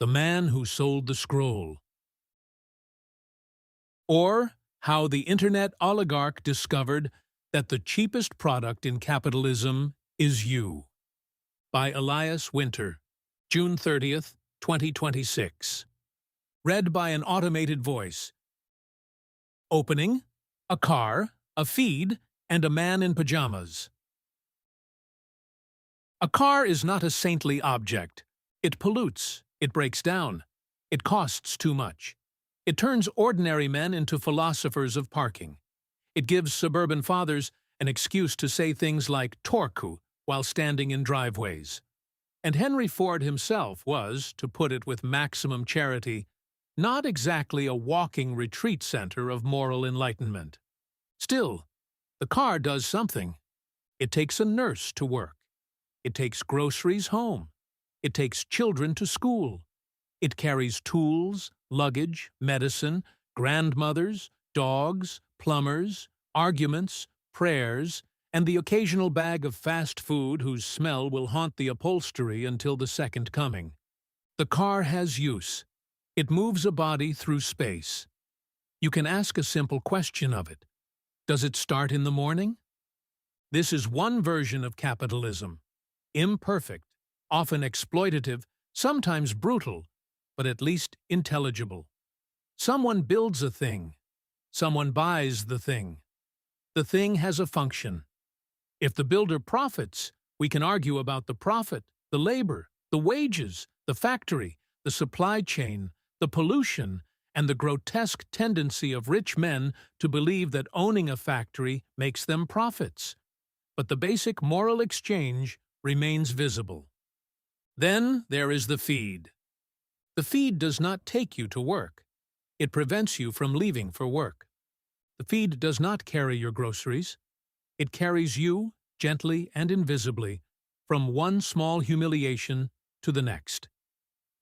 The Man Who Sold the Scroll. Or How the Internet Oligarch Discovered that the Cheapest Product in Capitalism is You, by Elias Winter, June 30th, 2026. Read by an automated voice. Opening: a car, a feed, and a man in pajamas. A car is not a saintly object. It pollutes. It breaks down. It costs too much. It turns ordinary men into philosophers of parking. It gives suburban fathers an excuse to say things like "torku" while standing in driveways. And Henry Ford himself was, to put it with maximum charity, not exactly a walking retreat center of moral enlightenment. Still, the car does something. It takes a nurse to work. It takes groceries home. It takes children to school. It carries tools, luggage, medicine, grandmothers, dogs, plumbers, arguments, prayers, and the occasional bag of fast food whose smell will haunt the upholstery until the second coming. The car has use. It moves a body through space. You can ask a simple question of it. Does it start in the morning? This is one version of capitalism. Imperfect, often exploitative, sometimes brutal, but at least intelligible. Someone builds a thing. Someone buys the thing. The thing has a function. If the builder profits, we can argue about the profit, the labor, the wages, the factory, the supply chain, the pollution, and the grotesque tendency of rich men to believe that owning a factory makes them profits. But the basic moral exchange remains visible. Then there is the feed. The feed does not take you to work. It prevents you from leaving for work. The feed does not carry your groceries. It carries you, gently and invisibly, from one small humiliation to the next.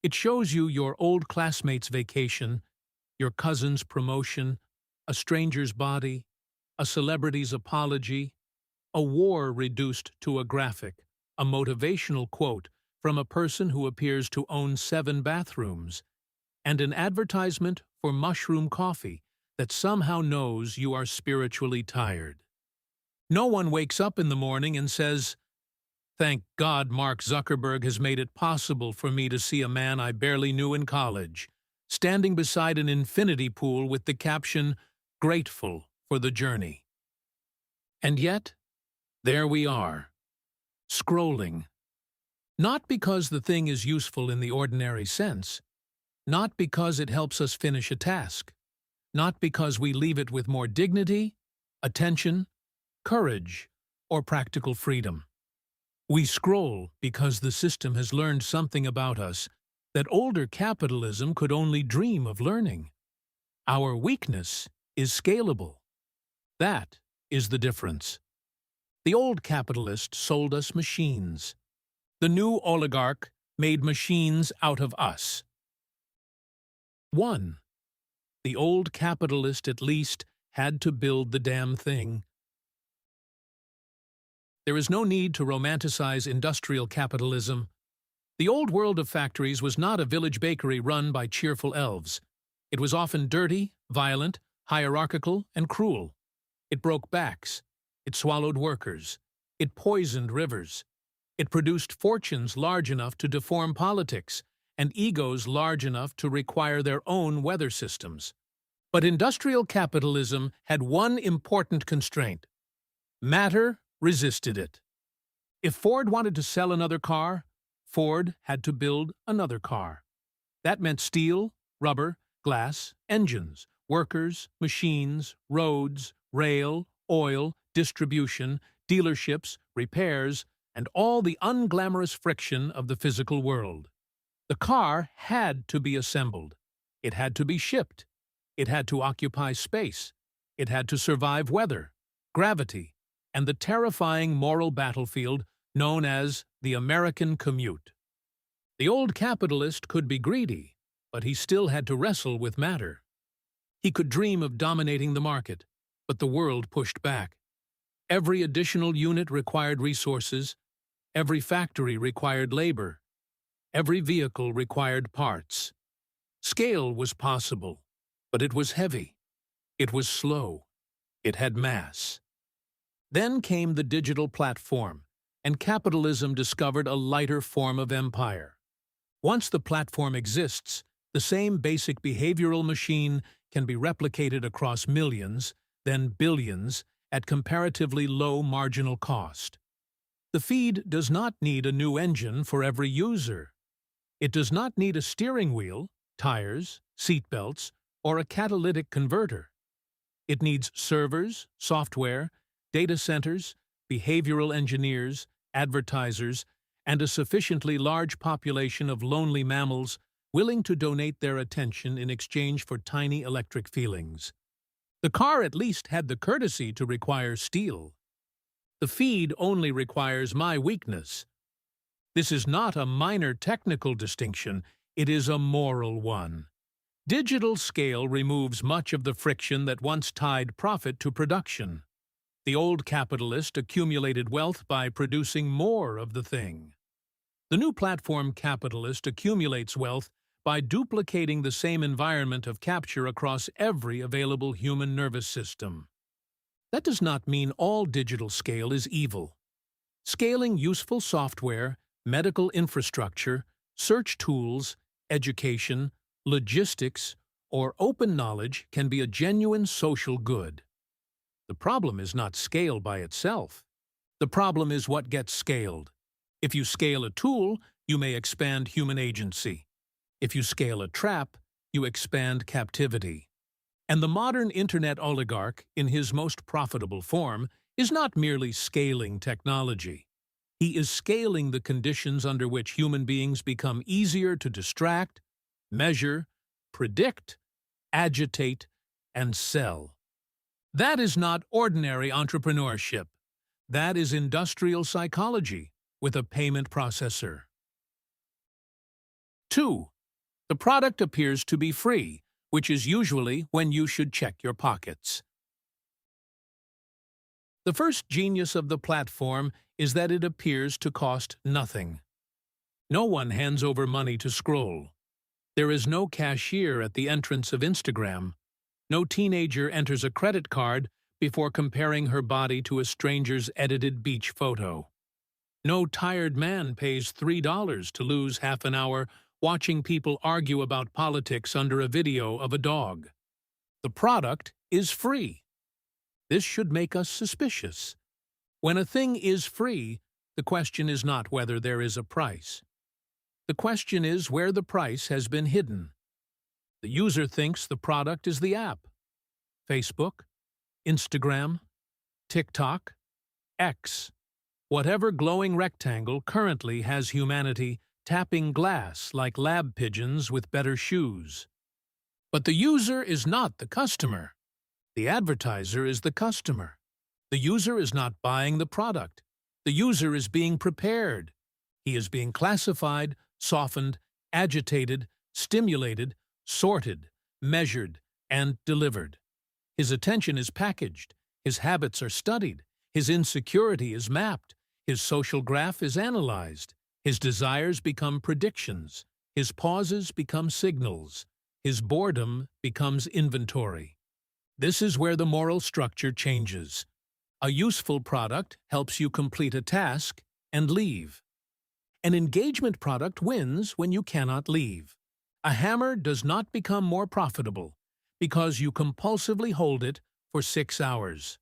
It shows you your old classmate's vacation, your cousin's promotion, a stranger's body, a celebrity's apology, a war reduced to a graphic, a motivational quote from a person who appears to own 7 bathrooms, and an advertisement for mushroom coffee that somehow knows you are spiritually tired. No one wakes up in the morning and says, "Thank God Mark Zuckerberg has made it possible for me to see a man I barely knew in college, standing beside an infinity pool with the caption, 'Grateful for the journey.'" And yet, there we are, scrolling. Not because the thing is useful in the ordinary sense, not because it helps us finish a task, not because we leave it with more dignity, attention, courage, or practical freedom. We scroll because the system has learned something about us that older capitalism could only dream of learning. Our weakness is scalable. That is the difference. The old capitalist sold us machines. The new oligarch made machines out of us. 1. The old capitalist at least had to build the damn thing. There is no need to romanticize industrial capitalism. The old world of factories was not a village bakery run by cheerful elves. It was often dirty, violent, hierarchical, and cruel. It broke backs. It swallowed workers. It poisoned rivers. It produced fortunes large enough to deform politics and egos large enough to require their own weather systems. But industrial capitalism had one important constraint. Matter resisted it. If Ford wanted to sell another car, Ford had to build another car. That meant steel, rubber, glass, engines, workers, machines, roads, rail, oil, distribution, dealerships, repairs, and all the unglamorous friction of the physical world. The car had to be assembled. It had to be shipped. It had to occupy space. It had to survive weather, gravity, and the terrifying moral battlefield known as the American commute. The old capitalist could be greedy, but he still had to wrestle with matter. He could dream of dominating the market, but the world pushed back. Every additional unit required resources. Every factory required labor. Every vehicle required parts. Scale was possible, but it was heavy. It was slow. It had mass. Then came the digital platform, and capitalism discovered a lighter form of empire. Once the platform exists, the same basic behavioral machine can be replicated across millions, then billions, at comparatively low marginal cost. The feed does not need a new engine for every user. It does not need a steering wheel, tires, seatbelts, or a catalytic converter. It needs servers, software, data centers, behavioral engineers, advertisers, and a sufficiently large population of lonely mammals willing to donate their attention in exchange for tiny electric feelings. The car at least had the courtesy to require steel. The feed only requires my weakness. This is not a minor technical distinction, it is a moral one. Digital scale removes much of the friction that once tied profit to production. The old capitalist accumulated wealth by producing more of the thing. The new platform capitalist accumulates wealth by duplicating the same environment of capture across every available human nervous system. That does not mean all digital scale is evil. Scaling useful software, medical infrastructure, search tools, education, logistics, or open knowledge can be a genuine social good. The problem is not scale by itself. The problem is what gets scaled. If you scale a tool, you may expand human agency. If you scale a trap, you expand captivity. And the modern internet oligarch, in his most profitable form, is not merely scaling technology. He is scaling the conditions under which human beings become easier to distract, measure, predict, agitate, and sell. That is not ordinary entrepreneurship. That is industrial psychology with a payment processor. 2. The product appears to be free, which is usually when you should check your pockets. The first genius of the platform is that it appears to cost nothing. No one hands over money to scroll. There is no cashier at the entrance of Instagram. No teenager enters a credit card before comparing her body to a stranger's edited beach photo. No tired man pays $3 to lose half an hour watching people argue about politics under a video of a dog. The product is free. This should make us suspicious. When a thing is free, the question is not whether there is a price. The question is where the price has been hidden. The user thinks the product is the app. Facebook, Instagram, TikTok, X. Whatever glowing rectangle currently has humanity tapping glass like lab pigeons with better shoes. But the user is not the customer. The advertiser is the customer. The user is not buying the product. The user is being prepared. He is being classified, softened, agitated, stimulated, sorted, measured, and delivered. His attention is packaged. His habits are studied. His insecurity is mapped. His social graph is analyzed. His desires become predictions. His pauses become signals. His boredom becomes inventory. This is where the moral structure changes. A useful product helps you complete a task and leave. An engagement product wins when you cannot leave. A hammer does not become more profitable because you compulsively hold it for 6 hours.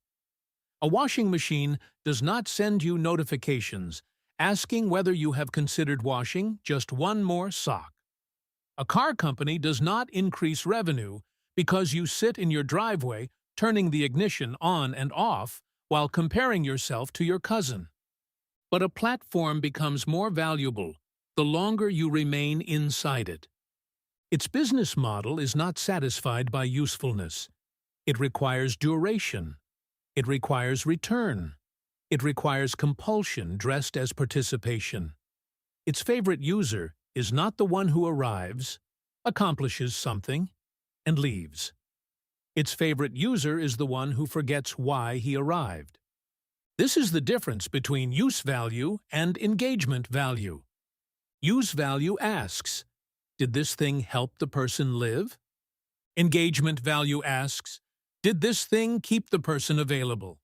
A washing machine does not send you notifications asking whether you have considered washing just one more sock. A car company does not increase revenue because you sit in your driveway turning the ignition on and off while comparing yourself to your cousin. But a platform becomes more valuable the longer you remain inside it. Its business model is not satisfied by usefulness. It requires duration. It requires return. It requires compulsion dressed as participation. Its favorite user is not the one who arrives, accomplishes something, and leaves. Its favorite user is the one who forgets why he arrived. This is the difference between use value and engagement value. Use value asks, did this thing help the person live? Engagement value asks, did this thing keep the person available?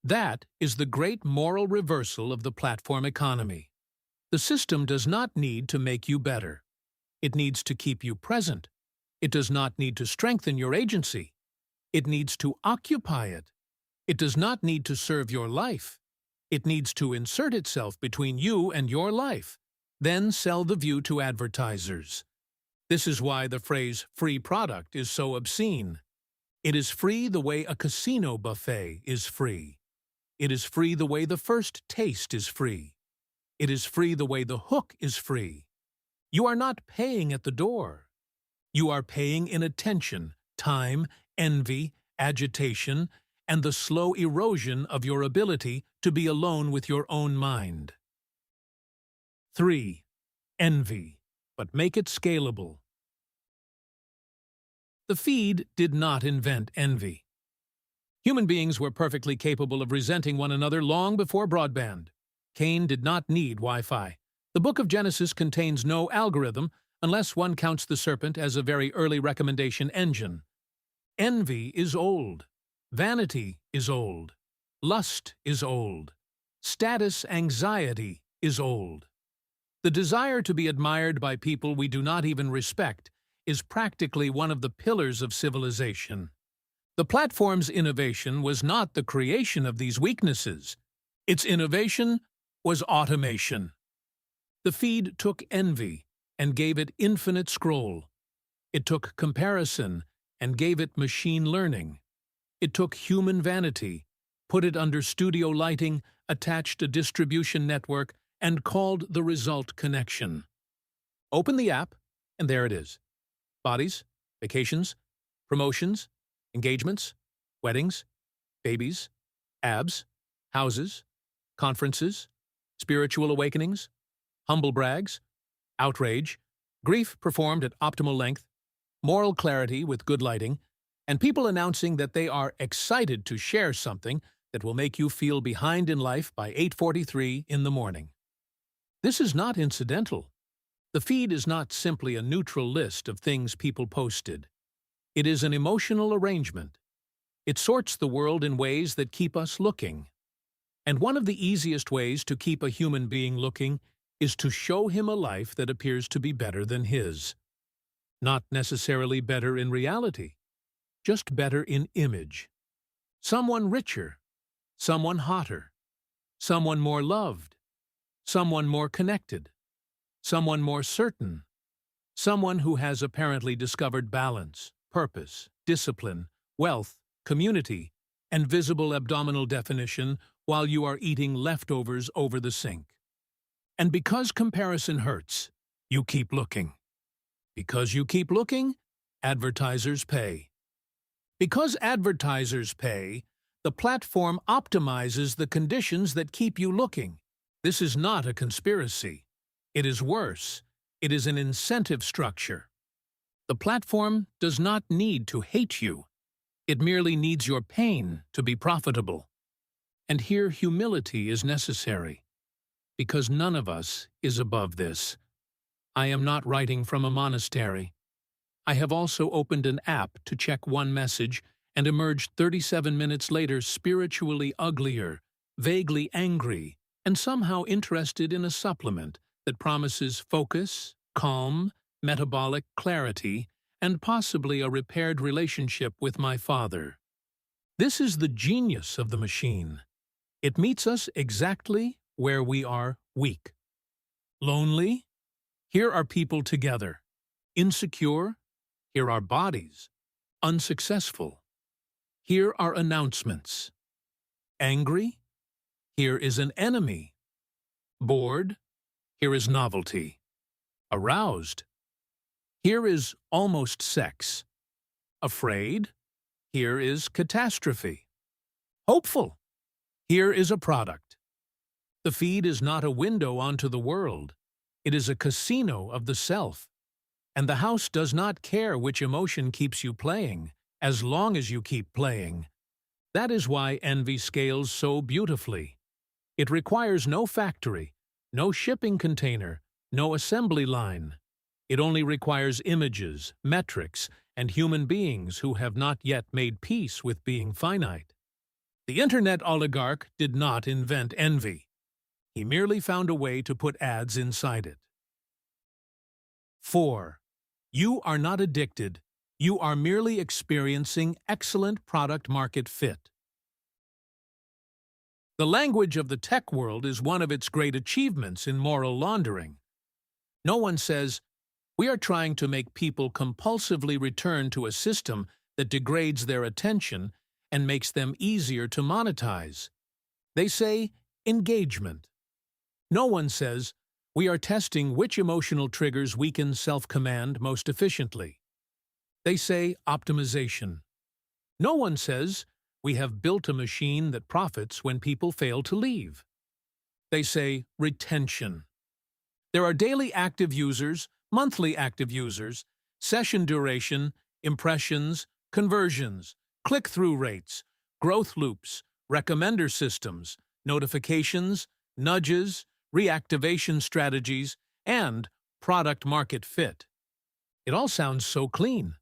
That is the great moral reversal of the platform economy. The system does not need to make you better. It needs to keep you present. It does not need to strengthen your agency. It needs to occupy it. It does not need to serve your life. It needs to insert itself between you and your life, then sell the view to advertisers. This is why the phrase free product is so obscene. It is free the way a casino buffet is free. It is free the way the first taste is free. It is free the way the hook is free. You are not paying at the door. You are paying in attention, time, envy, agitation, and the slow erosion of your ability to be alone with your own mind. 3. Envy, but make it scalable. The feed did not invent envy. Human beings were perfectly capable of resenting one another long before broadband. Cain did not need Wi-Fi. The book of Genesis contains no algorithm unless one counts the serpent as a very early recommendation engine. Envy is old. Vanity is old. Lust is old. Status anxiety is old. The desire to be admired by people we do not even respect is practically one of the pillars of civilization. The platform's innovation was not the creation of these weaknesses. Its innovation was automation. The feed took envy and gave it infinite scroll. It took comparison and gave it machine learning. It took human vanity, put it under studio lighting, attached a distribution network, and called the result connection. Open the app, and there it is. Bodies, vacations, promotions, engagements, weddings, babies, abs, houses, conferences, spiritual awakenings, humble brags, outrage, grief performed at optimal length, moral clarity with good lighting, and people announcing that they are excited to share something that will make you feel behind in life by 8:43 in the morning. This is not incidental. The feed is not simply a neutral list of things people posted. It is an emotional arrangement. It sorts the world in ways that keep us looking. And one of the easiest ways to keep a human being looking is to show him a life that appears to be better than his. Not necessarily better in reality, just better in image. Someone richer, someone hotter, someone more loved, someone more connected, someone more certain, someone who has apparently discovered balance, purpose, discipline, wealth, community, and visible abdominal definition while you are eating leftovers over the sink. And because comparison hurts, you keep looking. Because you keep looking, advertisers pay. Because advertisers pay, the platform optimizes the conditions that keep you looking. This is not a conspiracy. It is worse. It is an incentive structure. The platform does not need to hate you. It merely needs your pain to be profitable. And here humility is necessary, because none of us is above this. I am not writing from a monastery. I have also opened an app to check one message and emerged 37 minutes later spiritually uglier, vaguely angry, and somehow interested in a supplement that promises focus, calm, metabolic clarity, and possibly a repaired relationship with my father. This is the genius of the machine. It meets us exactly where we are weak. Lonely? Here are people together. Insecure? Here are bodies. Unsuccessful? Here are announcements. Angry? Here is an enemy. Bored? Here is novelty. Aroused? Here is almost sex. Afraid? Here is catastrophe. Hopeful? Here is a product. The feed is not a window onto the world. It is a casino of the self. And the house does not care which emotion keeps you playing, as long as you keep playing. That is why envy scales so beautifully. It requires no factory, no shipping container, no assembly line. It only requires images, metrics, and human beings who have not yet made peace with being finite. The internet oligarch did not invent envy. He merely found a way to put ads inside it. 4. You are not addicted. You are merely experiencing excellent product-market fit. The language of the tech world is one of its great achievements in moral laundering. No one says, "We are trying to make people compulsively return to a system that degrades their attention and makes them easier to monetize." They say, "engagement." No one says, "We are testing which emotional triggers weaken self-command most efficiently." They say, "optimization." No one says, "We have built a machine that profits when people fail to leave." They say, "retention." There are daily active users, monthly active users, session duration, impressions, conversions, click-through rates, growth loops, recommender systems, notifications, nudges, reactivation strategies, and product-market fit. It all sounds so clean.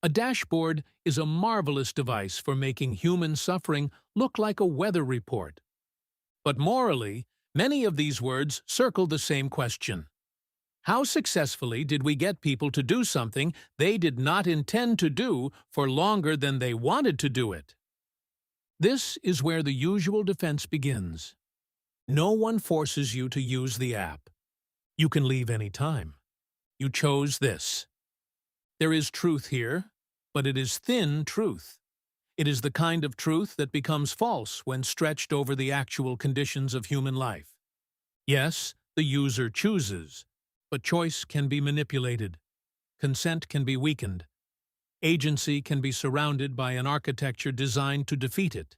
A dashboard is a marvelous device for making human suffering look like a weather report. But morally, many of these words circle the same question. How successfully did we get people to do something they did not intend to do for longer than they wanted to do it? This is where the usual defense begins. No one forces you to use the app. You can leave any time. You chose this. There is truth here, but it is thin truth. It is the kind of truth that becomes false when stretched over the actual conditions of human life. Yes, the user chooses, but choice can be manipulated. Consent can be weakened. Agency can be surrounded by an architecture designed to defeat it.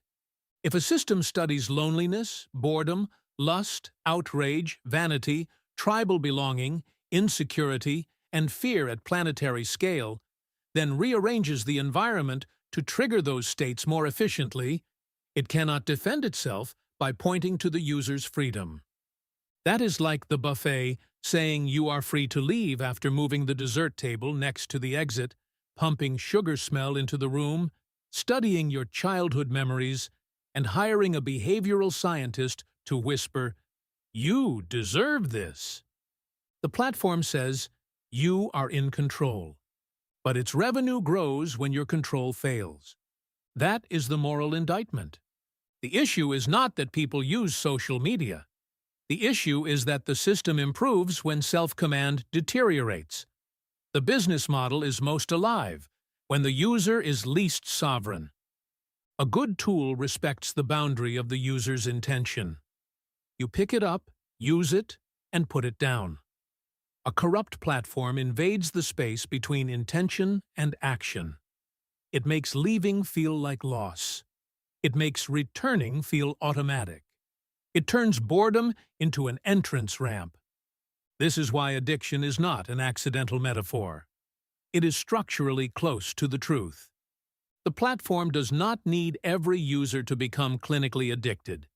If a system studies loneliness, boredom, lust, outrage, vanity, tribal belonging, insecurity, and fear at planetary scale, then rearranges the environment to trigger those states more efficiently, it cannot defend itself by pointing to the user's freedom. That is like the buffet saying you are free to leave after moving the dessert table next to the exit, pumping sugar smell into the room, studying your childhood memories, and hiring a behavioral scientist to whisper, "You deserve this." The platform says, "You are in control." But its revenue grows when your control fails. That is the moral indictment. The issue is not that people use social media. The issue is that the system improves when self-command deteriorates. The business model is most alive when the user is least sovereign. A good tool respects the boundary of the user's intention. You pick it up, use it, and put it down. A corrupt platform invades the space between intention and action. It makes leaving feel like loss. It makes returning feel automatic. It turns boredom into an entrance ramp. This is why addiction is not an accidental metaphor. It is structurally close to the truth. The platform does not need every user to become clinically addicted.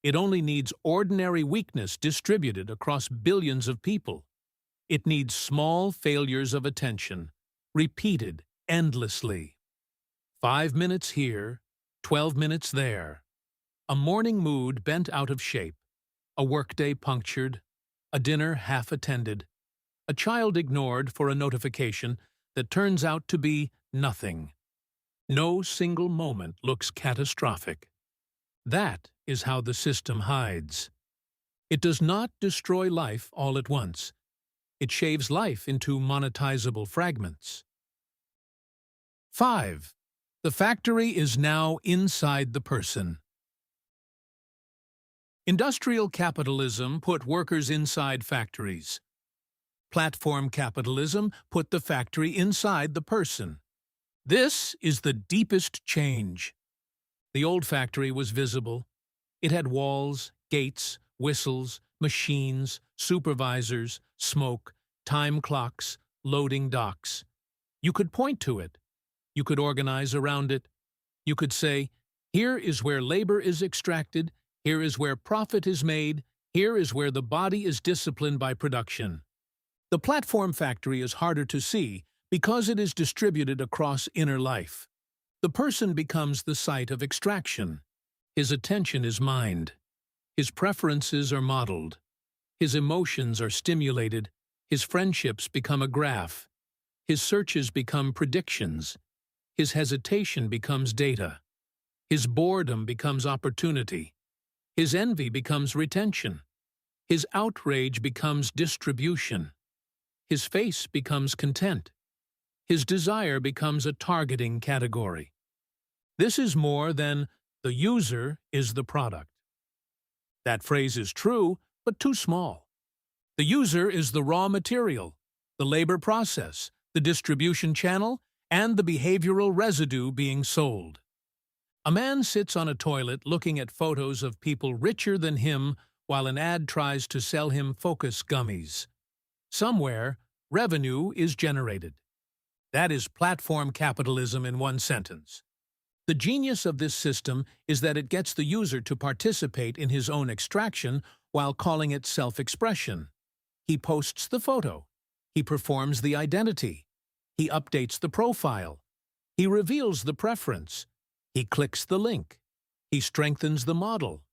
It only needs ordinary weakness distributed across billions of people. It needs small failures of attention, repeated endlessly. 5 minutes here, 12 minutes there. A morning mood bent out of shape, a workday punctured, a dinner half attended, a child ignored for a notification that turns out to be nothing. No single moment looks catastrophic. That is how the system hides. It does not destroy life all at once. It shaves life into monetizable fragments. 5. The factory is now inside the person. Industrial capitalism put workers inside factories. Platform capitalism put the factory inside the person. This is the deepest change. The old factory was visible. It had walls, gates, whistles, machines, supervisors, smoke, time clocks, loading docks. You could point to it. You could organize around it. You could say, here is where labor is extracted, here is where profit is made, here is where the body is disciplined by production. The platform factory is harder to see because it is distributed across inner life. The person becomes the site of extraction. His attention is mined. His preferences are modeled. His emotions are stimulated. His friendships become a graph. His searches become predictions. His hesitation becomes data. His boredom becomes opportunity. His envy becomes retention. His outrage becomes distribution. His face becomes content. His desire becomes a targeting category. This is more than the user is the product. That phrase is true, but too small. The user is the raw material, the labor process, the distribution channel, and the behavioral residue being sold. A man sits on a toilet looking at photos of people richer than him while an ad tries to sell him Focus gummies. Somewhere, revenue is generated. That is platform capitalism in one sentence. The genius of this system is that it gets the user to participate in his own extraction while calling it self-expression. He posts the photo. He performs the identity. He updates the profile. He reveals the preference. He clicks the link. He strengthens the model.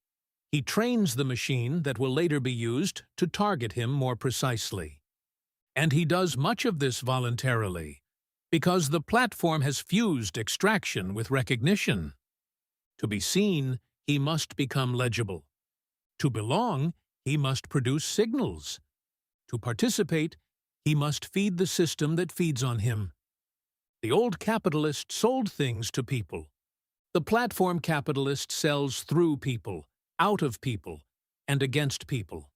He trains the machine that will later be used to target him more precisely. And he does much of this voluntarily, because the platform has fused extraction with recognition. To be seen, he must become legible. To belong, he must produce signals. To participate, he must feed the system that feeds on him. The old capitalist sold things to people. The platform capitalist sells through people, out of people, and against people.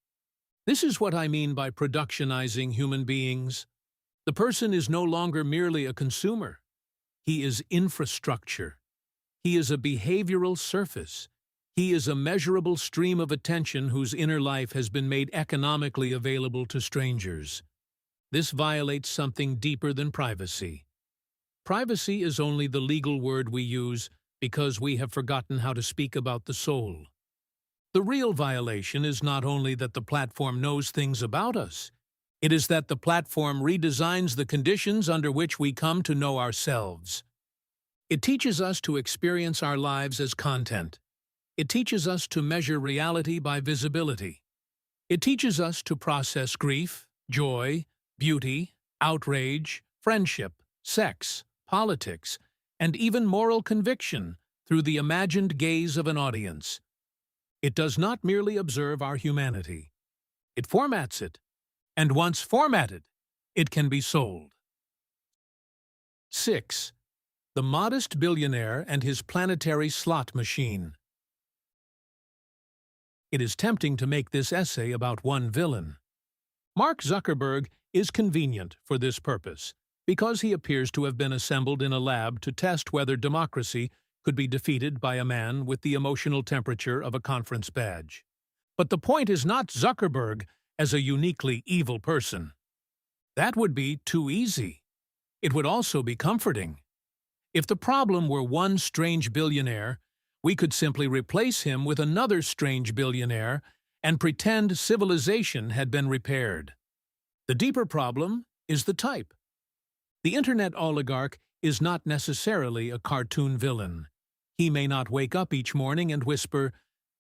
This is what I mean by productionizing human beings. The person is no longer merely a consumer. He is infrastructure. He is a behavioral surface. He is a measurable stream of attention whose inner life has been made economically available to strangers. This violates something deeper than privacy. Privacy is only the legal word we use because we have forgotten how to speak about the soul. The real violation is not only that the platform knows things about us, it is that the platform redesigns the conditions under which we come to know ourselves. It teaches us to experience our lives as content. It teaches us to measure reality by visibility. It teaches us to process grief, joy, beauty, outrage, friendship, sex, politics, and even moral conviction through the imagined gaze of an audience. It does not merely observe our humanity. It formats it. And once formatted, it can be sold. 6. The modest billionaire and his planetary slot machine. It is tempting to make this essay about one villain. Mark Zuckerberg is convenient for this purpose, because he appears to have been assembled in a lab to test whether democracy could be defeated by a man with the emotional temperature of a conference badge. But the point is not Zuckerberg as a uniquely evil person. That would be too easy. It would also be comforting. If the problem were one strange billionaire, we could simply replace him with another strange billionaire and pretend civilization had been repaired. The deeper problem is the type. The internet oligarch is not necessarily a cartoon villain. He may not wake up each morning and whisper,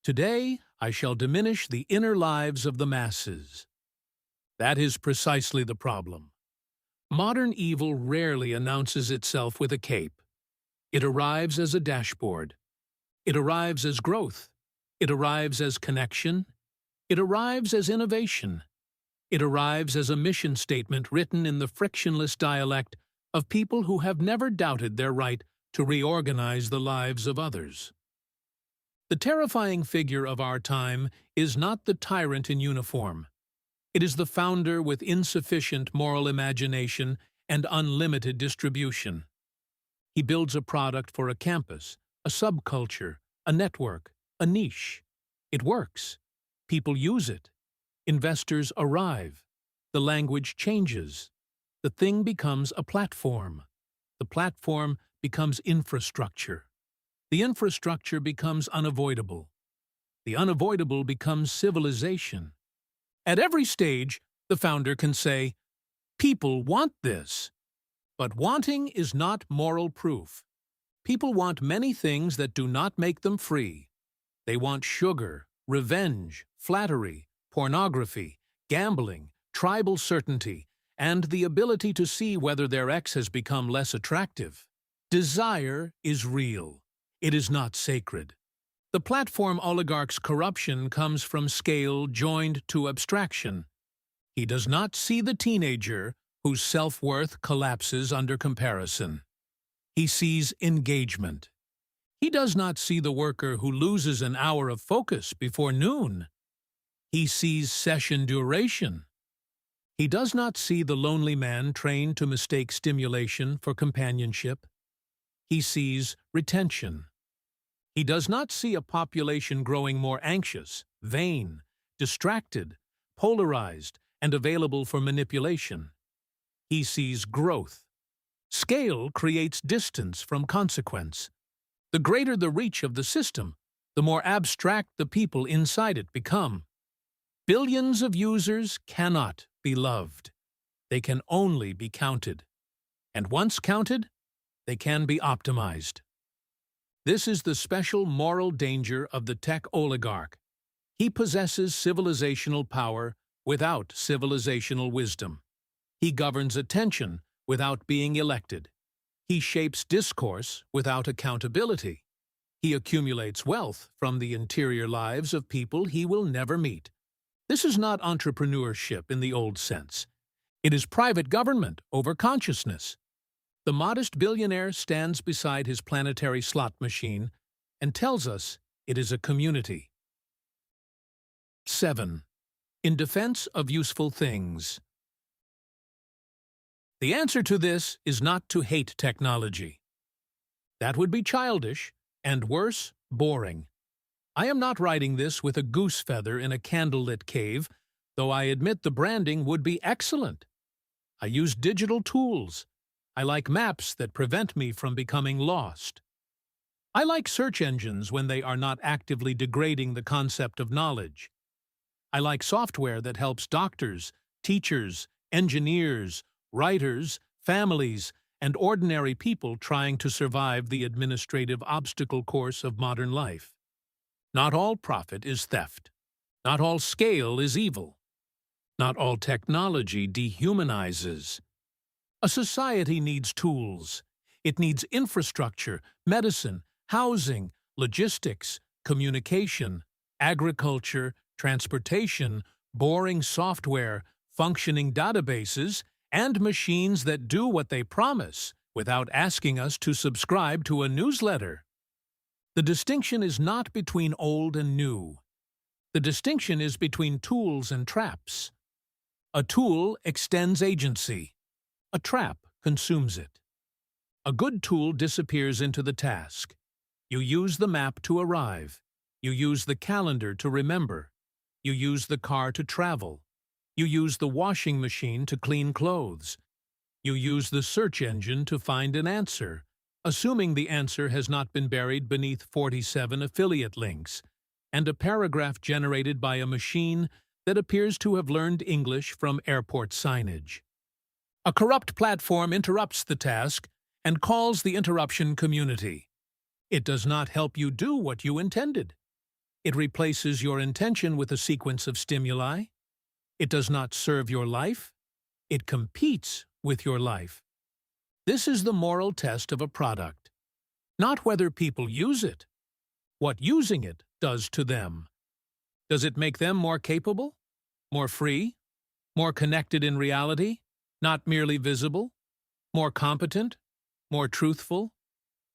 "Today I shall diminish the inner lives of the masses." That is precisely the problem. Modern evil rarely announces itself with a cape. It arrives as a dashboard. It arrives as growth. It arrives as connection. It arrives as innovation. It arrives as a mission statement written in the frictionless dialect of people who have never doubted their right to reorganize the lives of others. The terrifying figure of our time is not the tyrant in uniform. It is the founder with insufficient moral imagination and unlimited distribution. He builds a product for a campus, a subculture, a network, a niche. It works. People use it. Investors arrive. The language changes. The thing becomes a platform. The platform becomes infrastructure. The infrastructure becomes unavoidable. The unavoidable becomes civilization. At every stage, the founder can say, People want this. But wanting is not moral proof. People want many things that do not make them free. They want sugar, revenge, flattery, pornography, gambling, tribal certainty, and the ability to see whether their ex has become less attractive. Desire is real. It is not sacred. The platform oligarch's corruption comes from scale joined to abstraction. He does not see the teenager whose self-worth collapses under comparison. He sees engagement. He does not see the worker who loses an hour of focus before noon. He sees session duration. He does not see the lonely man trained to mistake stimulation for companionship. He sees retention. He does not see a population growing more anxious, vain, distracted, polarized, and available for manipulation. He sees growth. Scale creates distance from consequence. The greater the reach of the system, the more abstract the people inside it become. Billions of users cannot be loved. They can only be counted. And once counted, they can be optimized. This is the special moral danger of the tech oligarch. He possesses civilizational power without civilizational wisdom. He governs attention without being elected. He shapes discourse without accountability. He accumulates wealth from the interior lives of people he will never meet. This is not entrepreneurship in the old sense. It is private government over consciousness. The modest billionaire stands beside his planetary slot machine and tells us it is a community. 7. In defense of useful things. The answer to this is not to hate technology. That would be childish, and worse, boring. I am not writing this with a goose feather in a candlelit cave, though I admit the branding would be excellent. I use digital tools. I like maps that prevent me from becoming lost. I like search engines when they are not actively degrading the concept of knowledge. I like software that helps doctors, teachers, engineers, writers, families, and ordinary people trying to survive the administrative obstacle course of modern life. Not all profit is theft. Not all scale is evil. Not all technology dehumanizes. A society needs tools. It needs infrastructure, medicine, housing, logistics, communication, agriculture, transportation, boring software, functioning databases, and machines that do what they promise without asking us to subscribe to a newsletter. The distinction is not between old and new. The distinction is between tools and traps. A tool extends agency. A trap consumes it. A good tool disappears into the task. You use the map to arrive. You use the calendar to remember. You use the car to travel. You use the washing machine to clean clothes. You use the search engine to find an answer, assuming the answer has not been buried beneath 47 affiliate links, and a paragraph generated by a machine that appears to have learned English from airport signage. A corrupt platform interrupts the task and calls the interruption community. It does not help you do what you intended. It replaces your intention with a sequence of stimuli. It does not serve your life. It competes with your life. This is the moral test of a product. Not whether people use it. What using it does to them. Does it make them more capable? More free? More connected in reality? Not merely visible? More competent? More truthful?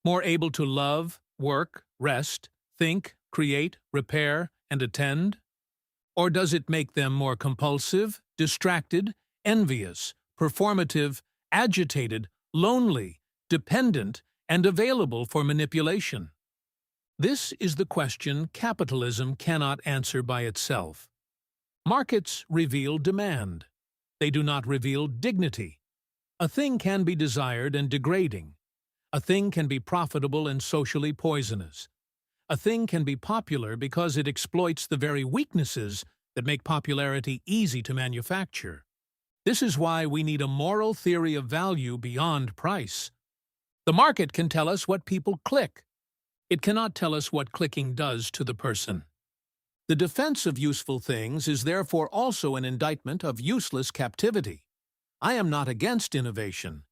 More able to love, work, rest, think, create, repair, and attend? Or does it make them more compulsive, distracted, envious, performative, agitated, lonely, dependent, and available for manipulation? This is the question capitalism cannot answer by itself. Markets reveal demand. They do not reveal dignity. A thing can be desired and degrading. A thing can be profitable and socially poisonous. A thing can be popular because it exploits the very weaknesses that make popularity easy to manufacture. This is why we need a moral theory of value beyond price. The market can tell us what people click. It cannot tell us what clicking does to the person. The defense of useful things is therefore also an indictment of useless captivity. I am not against innovation.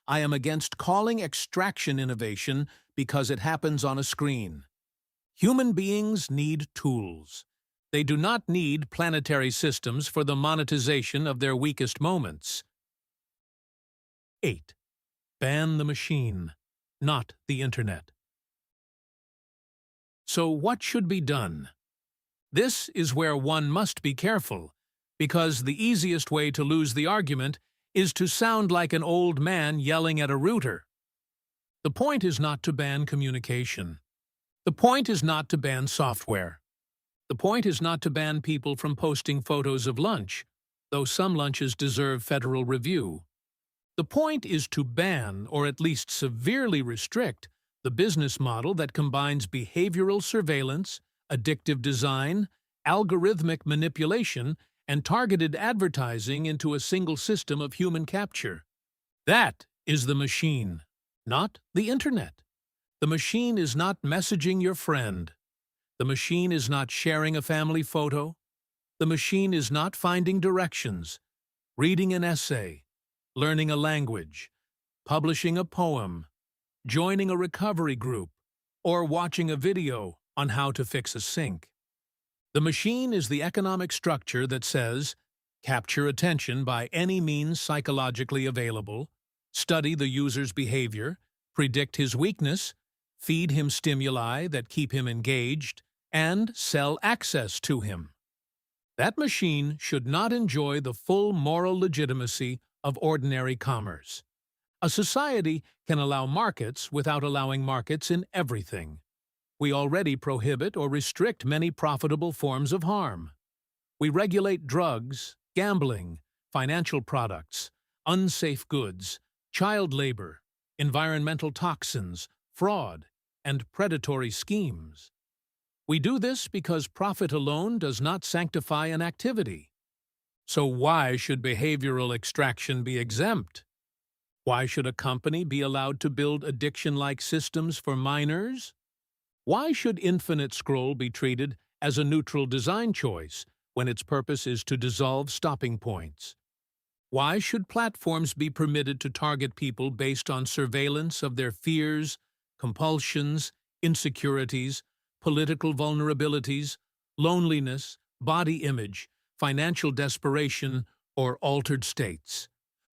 I am against calling extraction innovation because it happens on a screen. Human beings need tools. They do not need planetary systems for the monetization of their weakest moments. 8. Ban the machine, not the Internet. So what should be done? This is where one must be careful, because the easiest way to lose the argument is to sound like an old man yelling at a router. The point is not to ban communication. The point is not to ban software. The point is not to ban people from posting photos of lunch, though some lunches deserve federal review. The point is to ban, or at least severely restrict, the business model that combines behavioral surveillance, addictive design, algorithmic manipulation, and targeted advertising into a single system of human capture. That is the machine, not the Internet. The machine is not messaging your friend. The machine is not sharing a family photo. The machine is not finding directions, reading an essay, learning a language, publishing a poem, joining a recovery group, or watching a video on how to fix a sink. The machine is the economic structure that says, capture attention by any means psychologically available, study the user's behavior, predict his weakness, feed him stimuli that keep him engaged, and sell access to him. That machine should not enjoy the full moral legitimacy of ordinary commerce. A society can allow markets without allowing markets in everything. We already prohibit or restrict many profitable forms of harm. We regulate drugs, gambling, financial products, unsafe goods, child labor, environmental toxins, fraud, and predatory schemes. We do this because profit alone does not sanctify an activity. So why should behavioral extraction be exempt? Why should a company be allowed to build addiction-like systems for minors? Why should infinite scroll be treated as a neutral design choice when its purpose is to dissolve stopping points? Why should platforms be permitted to target people based on surveillance of their fears, compulsions, insecurities, political vulnerabilities, loneliness, body image, financial desperation, or altered states?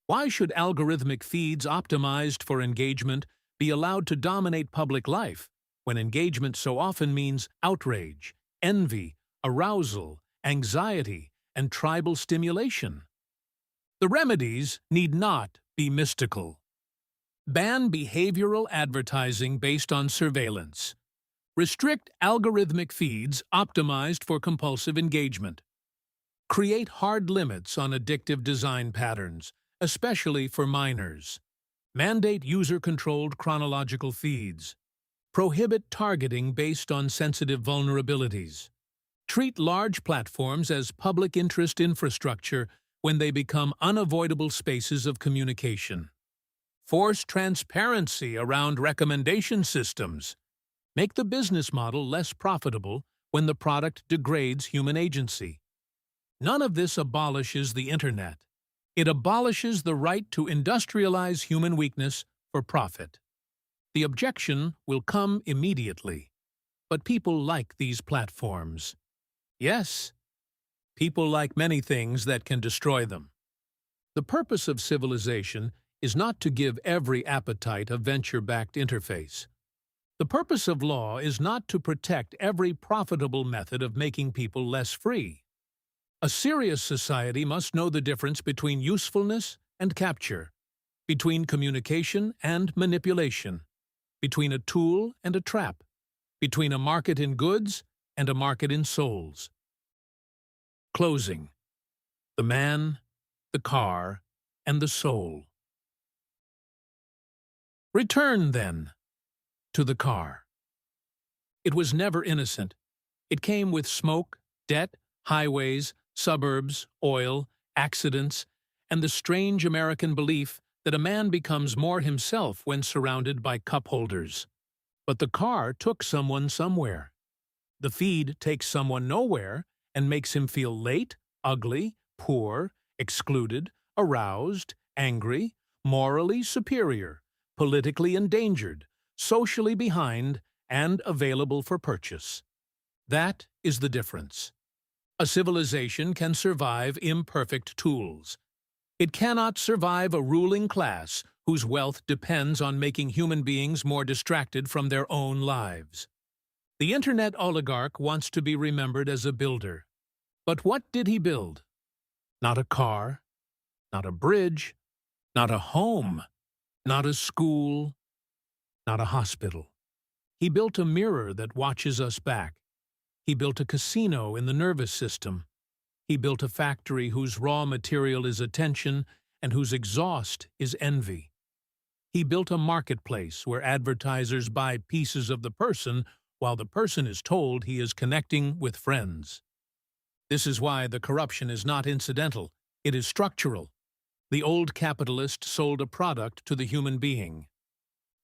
Why should algorithmic feeds optimized for engagement be allowed to dominate public life, when engagement so often means outrage, envy, arousal, anxiety, and tribal stimulation? The remedies need not be mystical. Ban behavioral advertising based on surveillance. Restrict algorithmic feeds optimized for compulsive engagement. Create hard limits on addictive design patterns, especially for minors. Mandate user-controlled chronological feeds. Prohibit targeting based on sensitive vulnerabilities. Treat large platforms as public interest infrastructure when they become unavoidable spaces of communication. Force transparency around recommendation systems. Make the business model less profitable when the product degrades human agency. None of this abolishes the Internet. It abolishes the right to industrialize human weakness for profit. The objection will come immediately. But people like these platforms. Yes, people like many things that can destroy them. The purpose of civilization is not to give every appetite a venture-backed interface. The purpose of law is not to protect every profitable method of making people less free. A serious society must know the difference between usefulness and capture, between communication and manipulation, between a tool and a trap, between a market in goods and a market in souls. Closing. The man, the car, and the soul. Return, then, to the car. It was never innocent. It came with smoke, debt, highways, suburbs, oil, accidents, and the strange American belief that a man becomes more himself when surrounded by cup holders. But the car took someone somewhere. The feed takes someone nowhere and makes him feel late, ugly, poor, excluded, aroused, angry, morally superior, politically endangered, socially behind, and available for purchase. That is the difference. A civilization can survive imperfect tools. It cannot survive a ruling class whose wealth depends on making human beings more distracted from their own lives. The internet oligarch wants to be remembered as a builder. But what did he build? Not a car, not a bridge, not a home, not a school, not a hospital. He built a mirror that watches us back. He built a casino in the nervous system. He built a factory whose raw material is attention and whose exhaust is envy. He built a marketplace where advertisers buy pieces of the person while the person is told he is connecting with friends. This is why the corruption is not incidental, it is structural. The old capitalist sold a product to the human being.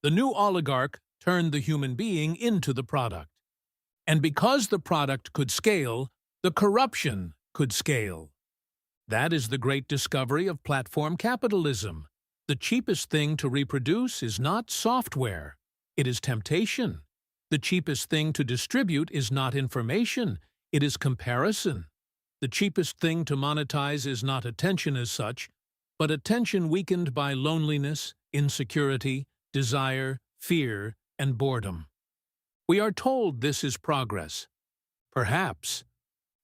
The new oligarch turned the human being into the product. And because the product could scale, the corruption could scale. That is the great discovery of platform capitalism. The cheapest thing to reproduce is not software, it is temptation. The cheapest thing to distribute is not information, it is comparison. The cheapest thing to monetize is not attention as such, but attention weakened by loneliness, insecurity, desire, fear, and boredom. We are told this is progress. Perhaps.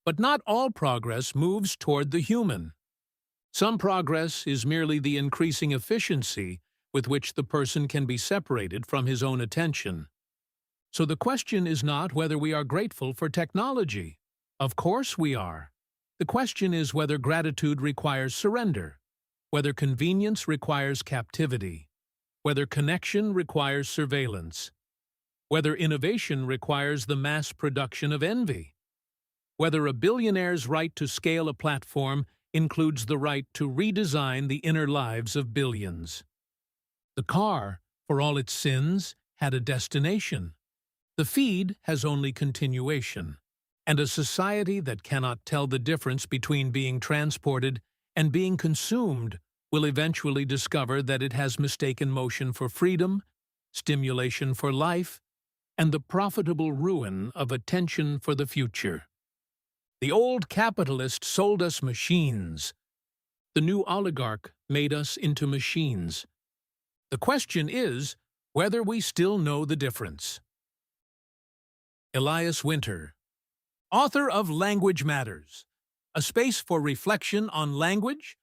But not all progress moves toward the human. Some progress is merely the increasing efficiency with which the person can be separated from his own attention. So the question is not whether we are grateful for technology. Of course we are. The question is whether gratitude requires surrender, whether convenience requires captivity, whether connection requires surveillance, whether innovation requires the mass production of envy, whether a billionaire's right to scale a platform includes the right to redesign the inner lives of billions. The car, for all its sins, had a destination. The feed has only continuation. And a society that cannot tell the difference between being transported and being consumed will eventually discover that it has mistaken motion for freedom, stimulation for life, and the profitable ruin of attention for the future. The old capitalist sold us machines. The new oligarch made us into machines. The question is whether we still know the difference. Elias Winter, author of Language Matters, a space for reflection on language,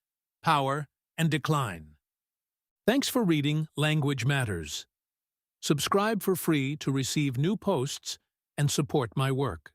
power, and decline. Thanks for reading Language Matters. Subscribe for free to receive new posts and support my work.